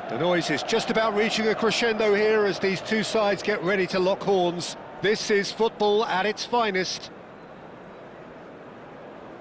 The noise is just about reaching a crescendo here as these two sides get ready to lock horns. This is football at its finest.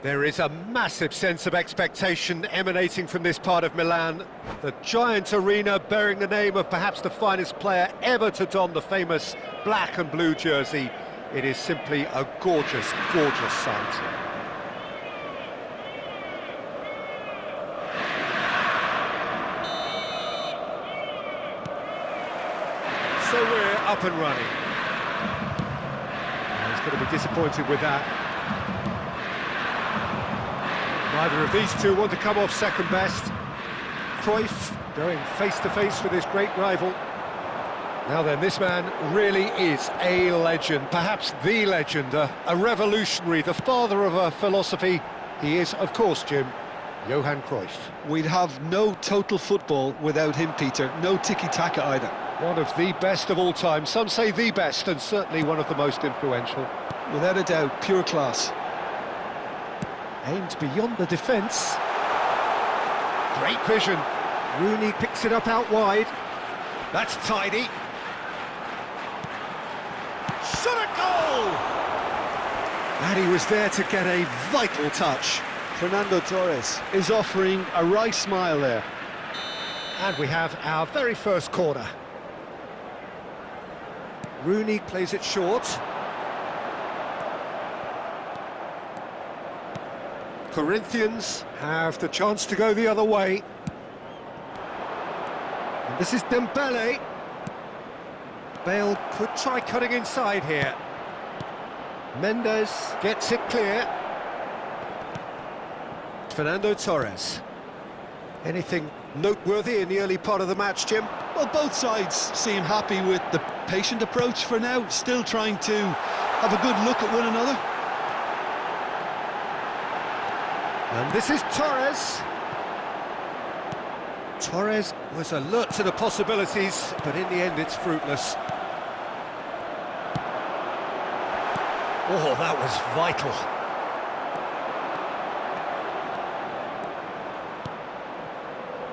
There is a massive sense of expectation emanating from this part of Milan. The giant arena bearing the name of perhaps the finest player ever to don the famous black and blue jersey. It is simply a gorgeous, gorgeous sight. So we're up and running. He's going to be disappointed with that. Neither of these two want to come off second best. Cruyff going face-to-face with his great rival. Now then, this man really is a legend, perhaps the legend, a revolutionary, the father of a philosophy. He is, of course, Jim, Johan Cruyff. We'd have no total football without him, Peter. No tiki-taka either. One of the best of all time. Some say the best, and certainly one of the most influential. Without a doubt, pure class. Aimed beyond the defence. Great vision. Rooney picks it up out wide. That's tidy. Shot a goal! And he was there to get a vital touch. Fernando Torres is offering a wry smile there. And we have our very first corner. Rooney plays it short. Corinthians have the chance to go the other way. And this is Dembele. Bale could try cutting inside here. Mendes gets it clear. Fernando Torres. Anything noteworthy in the early part of the match, Jim? Well, both sides seem happy with the patient approach for now, still trying to have a good look at one another. And this is Torres. Torres was alert to the possibilities, but in the end it's fruitless. Oh, that was vital.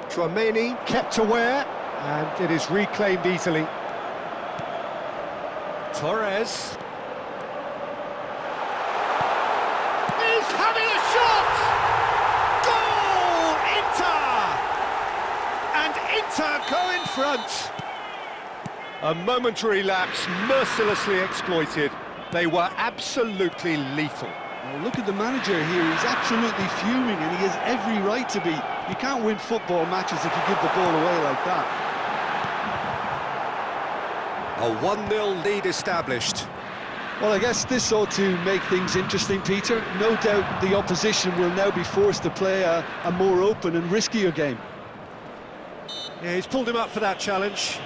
Tchouaméni kept aware, and it is reclaimed easily. Torres. He's having a shot! Goal! Inter! And Inter go in front. A momentary lapse mercilessly exploited. They were absolutely lethal. Well, look at the manager here, he's absolutely fuming and he has every right to be. You can't win football matches if you give the ball away like that. A 1-0 lead established. Well, I guess this ought to make things interesting, Peter. No doubt the opposition will now be forced to play a more open and riskier game. Yeah, he's pulled him up for that challenge.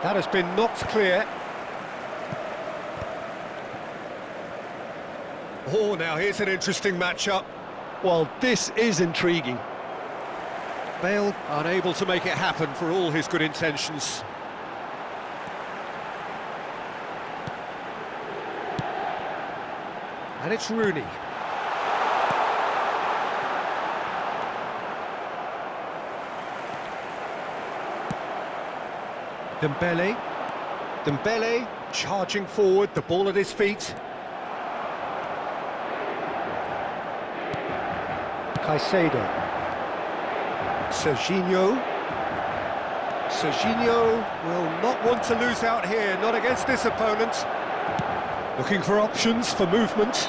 That has been knocked clear. Oh, now here's an interesting matchup. Well, this is intriguing. Bale unable to make it happen for all his good intentions. And it's Rooney. Dembele charging forward, the ball at his feet. Caicedo. Serginho will not want to lose out here, not against this opponent. Looking for options for movement.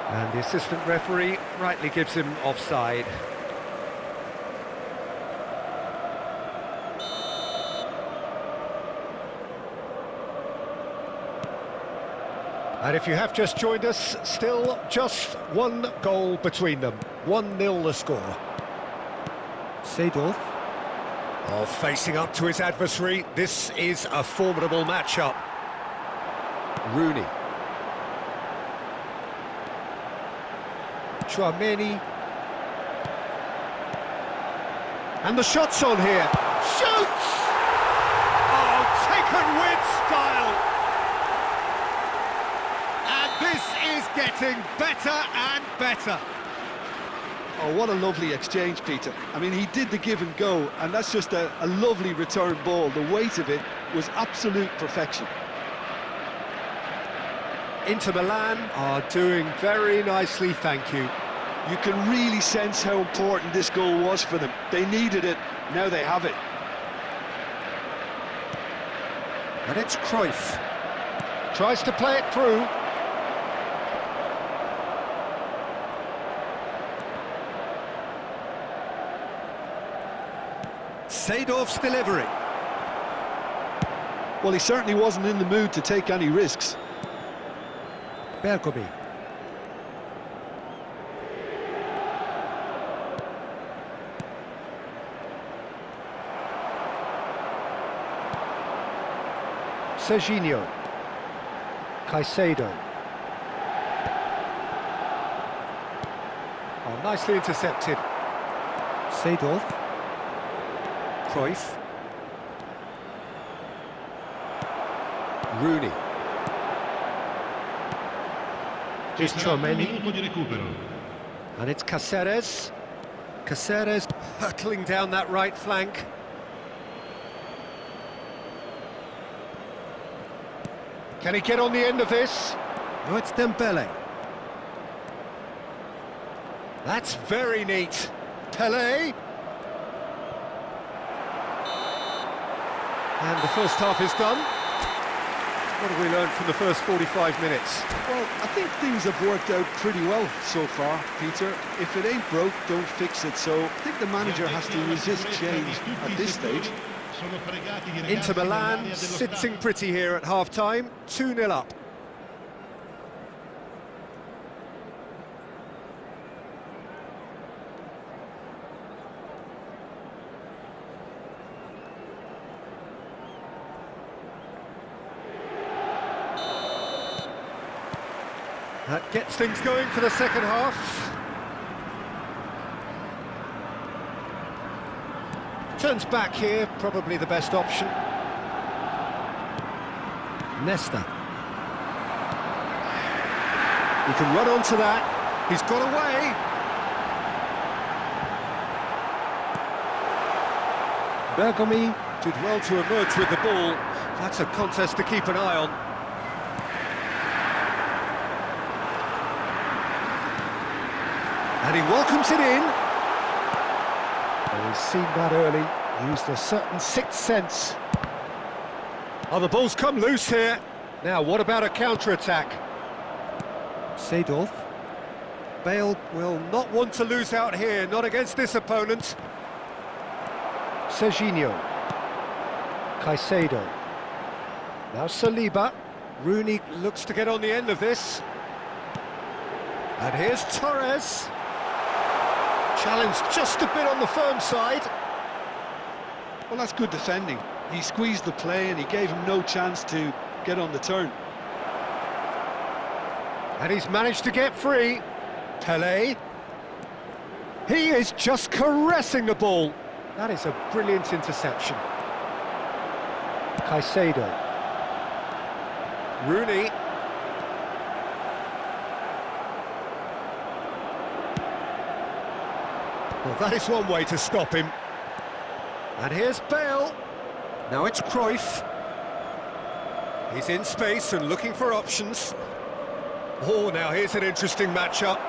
And the assistant referee rightly gives him offside. And if you have just joined us, still just one goal between them. 1-0 the score. Seedorf. Oh, facing up to his adversary. This is a formidable matchup. Rooney. Tchouaméni. And the shot's on here. Shoots! Oh, taken Taken with style. And this is getting better and better. Oh, what a lovely exchange, Peter. I mean, he did the give and go, and that's just a lovely return ball. The weight of it was absolute perfection. Inter Milan are doing very nicely, thank you. You can really sense how important this goal was for them. They needed it, now they have it. And it's Cruyff. Tries to play it through. Seedorf's delivery. Well, he certainly wasn't in the mood to take any risks. Bergomi. Serginho. Caicedo. Oh, nicely intercepted. Seedorf. Cruyff. Rooney. Here's Chouameni. And it's Caceres. Caceres hurtling down that right flank. Can he get on the end of this? Oh, it's Dembele. That's very neat. Pelé. And the first half is done. What have we learned from the first 45 minutes? Well, I think things have worked out pretty well so far, Peter. If it ain't broke, don't fix it. So I think the manager has to resist change at this stage. Inter Milan sitting pretty here at half-time, 2-0 up. That gets things going for the second half. Turns back here, probably the best option. Nesta. He can run onto that. He's got away. Bergomi did well to emerge with the ball. That's a contest to keep an eye on. And he welcomes it in. Oh, he's seen that early, used a certain sixth sense. Oh, the ball's come loose here. Now, what about a counter-attack? Seedorf. Bale will not want to lose out here, not against this opponent. Serginho. Caicedo. Now Saliba. Rooney looks to get on the end of this. And here's Torres. Challenge just a bit on the firm side. Well, that's good defending. He squeezed the play and he gave him no chance to get on the turn. And he's managed to get free. Pelé. He is just caressing the ball. That is a brilliant interception. Caicedo. Rooney. Well, that is one way to stop him. And here's Bale. Now it's Cruyff. He's in space and looking for options. Oh, now here's an interesting matchup.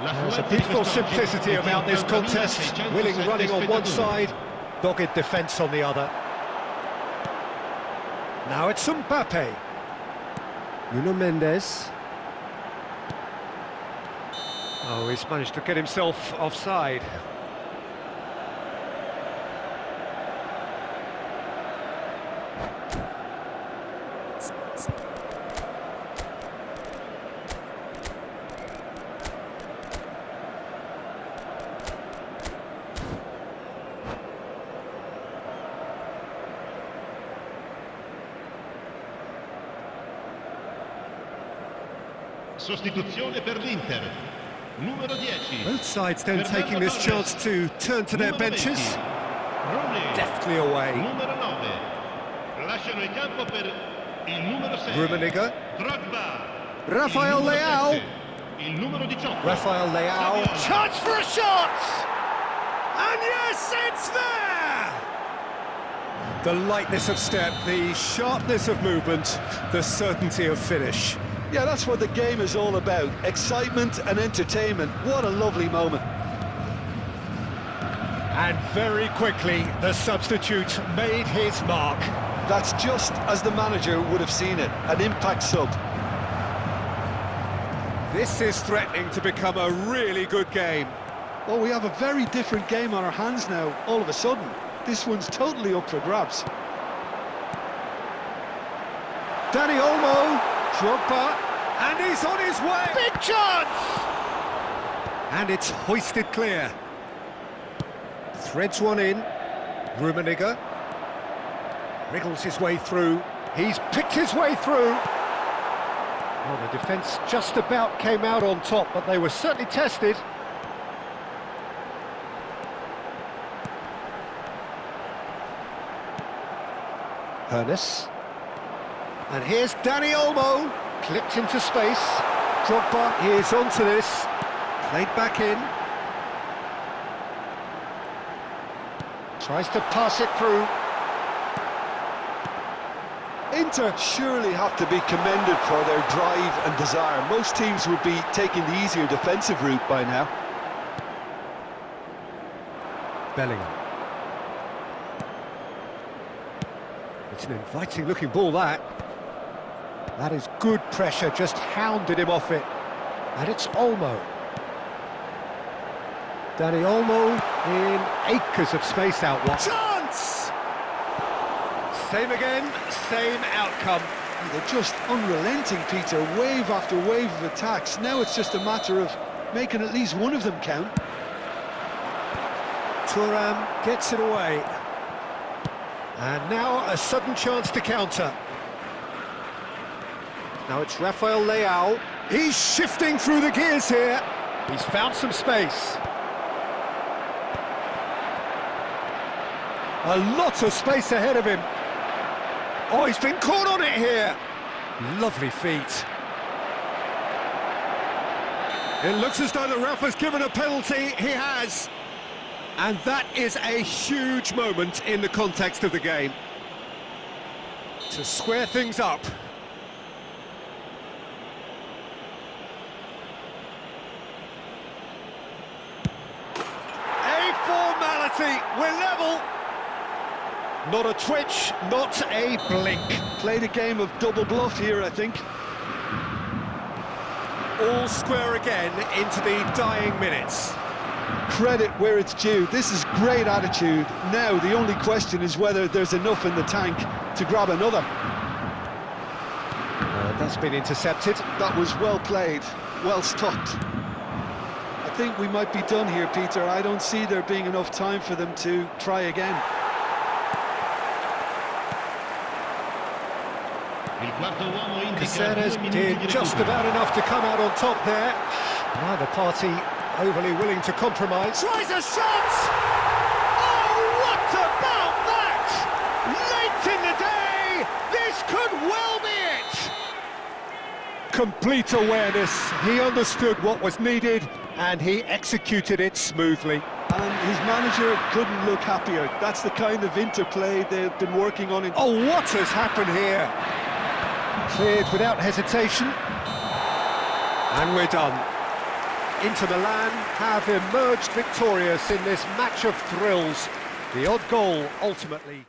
There's a beautiful simplicity about this contest. Willing running on one side, dogged defence on the other. Now it's Mbappe. Nuno Mendes. Oh, he's managed to get himself offside. Sostituzione per l'Inter. Numero 10. Both sides then taking this chance to turn to their benches. Deftly away. Numero 9. Lasciano il campo per il numero 6. Rummenigge. Drogba. Rafael Il numero Leao. 7, il numero 18. Rafael Leao. Saviola. Chance for a shot! And yes, it's there! The lightness of step, the sharpness of movement, the certainty of finish. Yeah, that's what the game is all about. Excitement and entertainment. What a lovely moment. And very quickly, the substitute made his mark. That's just as the manager would have seen it. An impact sub. This is threatening to become a really good game. Well, we have a very different game on our hands now, all of a sudden. This one's totally up for grabs. Danny Olmo, Drogba, and he's on his way! Big chance! And it's hoisted clear. Threads one in. Rummenigge. Wriggles his way through. He's picked his way through. Well, the defence just about came out on top, but they were certainly tested. Hernes. And here's Danny Olmo, clipped into space. Drogba is onto this, played back in. Tries to pass it through. Inter surely have to be commended for their drive and desire. Most teams would be taking the easier defensive route by now. Bellingham. It's an inviting-looking ball, that. That is good pressure, just hounded him off it. And it's Olmo. Danny Olmo in acres of space out wide. Chance! Same again, same outcome. They're just unrelenting, Peter. Wave after wave of attacks. Now it's just a matter of making at least one of them count. Thuram gets it away. And now a sudden chance to counter. Now it's Rafael Leao. He's shifting through the gears here. He's found some space. A lot of space ahead of him. Oh, he's been caught on it here. Lovely feet. It looks as though the ref has given a penalty. He has. And that is a huge moment in the context of the game. To square things up. A formality. We're level. Not a twitch, not a blink. Played a game of double bluff here, I think. All square again into the dying minutes. Credit where it's due. This is great attitude. Now the only question is whether there's enough in the tank to grab another. That's been intercepted. That was well played, well stopped. I think we might be done here, Peter. I don't see there being enough time for them to try again. Caceres did just about enough to come out on top there. Neither party overly willing to compromise. Tries a shot! Oh, what about that? Late in the day, this could well be it! Complete awareness. He understood what was needed and he executed it smoothly. And his manager couldn't look happier. That's the kind of interplay they've been working on. Oh, what has happened here? Cleared without hesitation. And we're done. Inter Milan have emerged victorious in this match of thrills. The odd goal ultimately...